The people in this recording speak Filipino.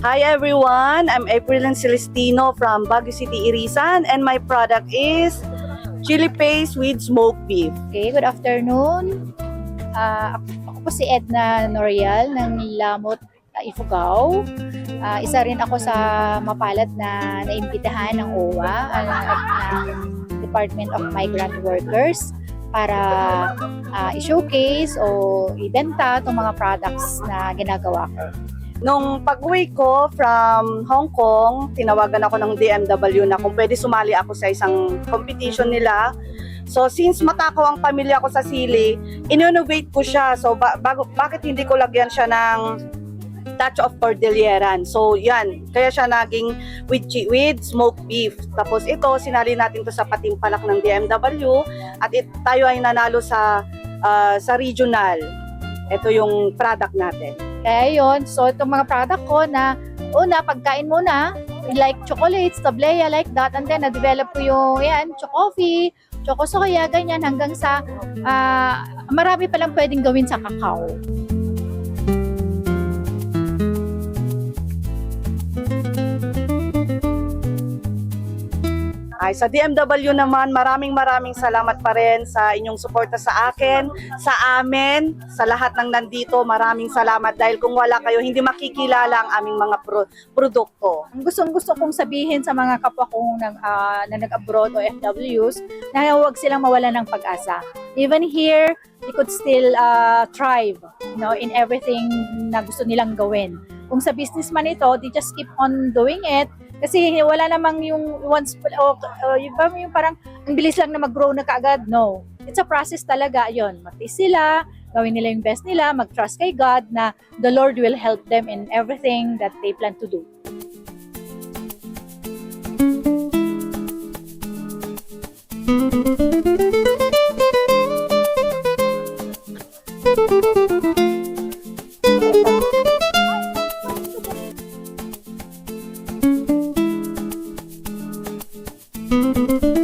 Hi everyone, I'm April Celestino from Baguio City, Irisan, and my product is chili paste with smoked beef. Okay, good afternoon. Ako po si Edna Norial ng Lamot, Ifugao. Isa rin ako sa mapalad na naimbitahan ng OWA, ng Department of Migrant Workers para i-showcase o ibenta itong mga products na ginagawa ko. Nung pag-uwi ko from Hong Kong, tinawagan ako ng DMW na kung pwede sumali ako sa isang competition nila. So since matakaw ang pamilya ko sa sili, in-innovate ko siya. So bakit hindi ko lagyan siya ng touch of Cordilleran? So yan, kaya siya naging with smoked beef. Tapos ito, sinali natin to sa patimpalak ng DMW at tayo ay nanalo sa regional. Ito yung product natin. Kaya yun, so itong mga product ko na una, pagkain muna, like chocolates, tablea, like that, and then na-develop ko yung yan, chocoffee, chocosoya, ganyan, hanggang sa marami palang pwedeng gawin sa kakao. Ay, sa DMW naman, maraming salamat pa rin sa inyong suporta sa akin, sa amin, sa lahat ng nandito. Maraming salamat dahil kung wala kayo, hindi makikilala ang aming mga produkto. Ang gusto kong sabihin sa mga kapwa kong na nag-abroad o FWs, na huwag silang mawala ng pag-asa. Even here, they could still thrive, in everything na gusto nilang gawin. Kung sa business man ito, they just keep on doing it. Kasi wala namang yung once, yung parang ang bilis lang na mag-grow na kaagad. No. It's a process talaga. Yun, magtis sila, gawin nila yung best nila, mag-trust kay God na the Lord will help them in everything that they plan to do. Thank you.